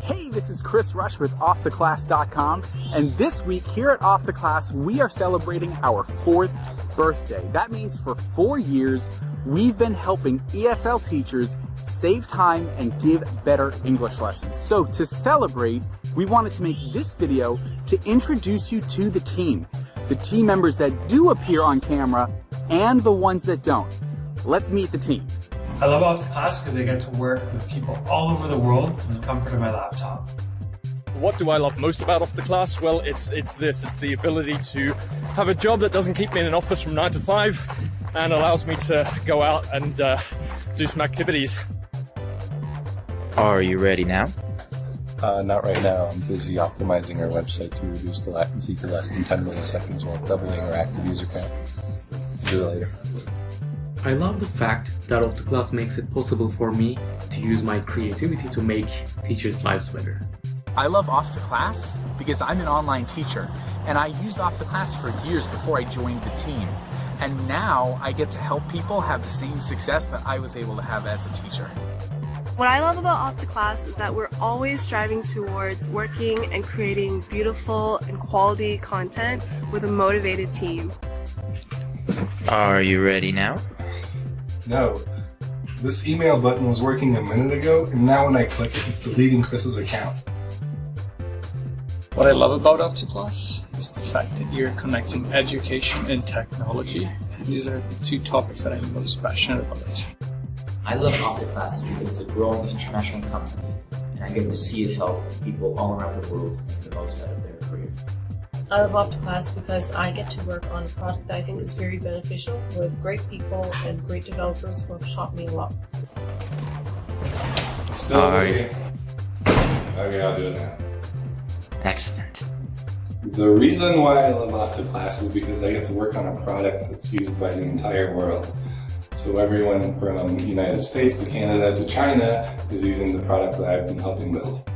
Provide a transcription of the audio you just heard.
Hey, this is Chris Rush with Off2Class.com, and this week here at Off2Class, we are celebrating our 4th birthday. That means for 4 years, we've been helping ESL teachers save time and give better English lessons. So to celebrate, we wanted to make this video to introduce you to the team members that do appear on camera and the ones that don't. Let's meet the team. I love Off2Class because I get to work with people all over the world from the comfort of my laptop. What do I love most about Off2Class? Well, it's the ability to have a job that doesn't keep me in an office from 9 to 5 and allows me to go out and do some activities. Are you ready now? Not right now. I'm busy optimizing our website to reduce the latency to less than 10 milliseconds while doubling our active user count. Do it later. I love the fact that Off2Class makes it possible for me to use my creativity to make teachers' lives better. I love Off2Class because I'm an online teacher, and I used Off2Class for years before I joined the team. And now I get to help people have the same success that I was able to have as a teacher. What I love about Off2Class is that we're always striving towards working and creating beautiful and quality content with a motivated team. Are you ready now? No. This email button was working a minute ago, and now when I click it, it's deleting Chris's account. What I love about Off2Class is the fact that you're connecting education and technology. And these are the two topics that I'm most passionate about. I love Off2Class because it's a growing international company, and I get to see it help people all around the world make the most out of their career. I love Off2Class because I get to work on a product that I think is very beneficial with great people and great developers who have taught me a lot. Still working. Okay, I'll do it now. Excellent. The reason why I love Off2Class is because I get to work on a product that's used by the entire world. So everyone from the United States to Canada to China is using the product that I've been helping build.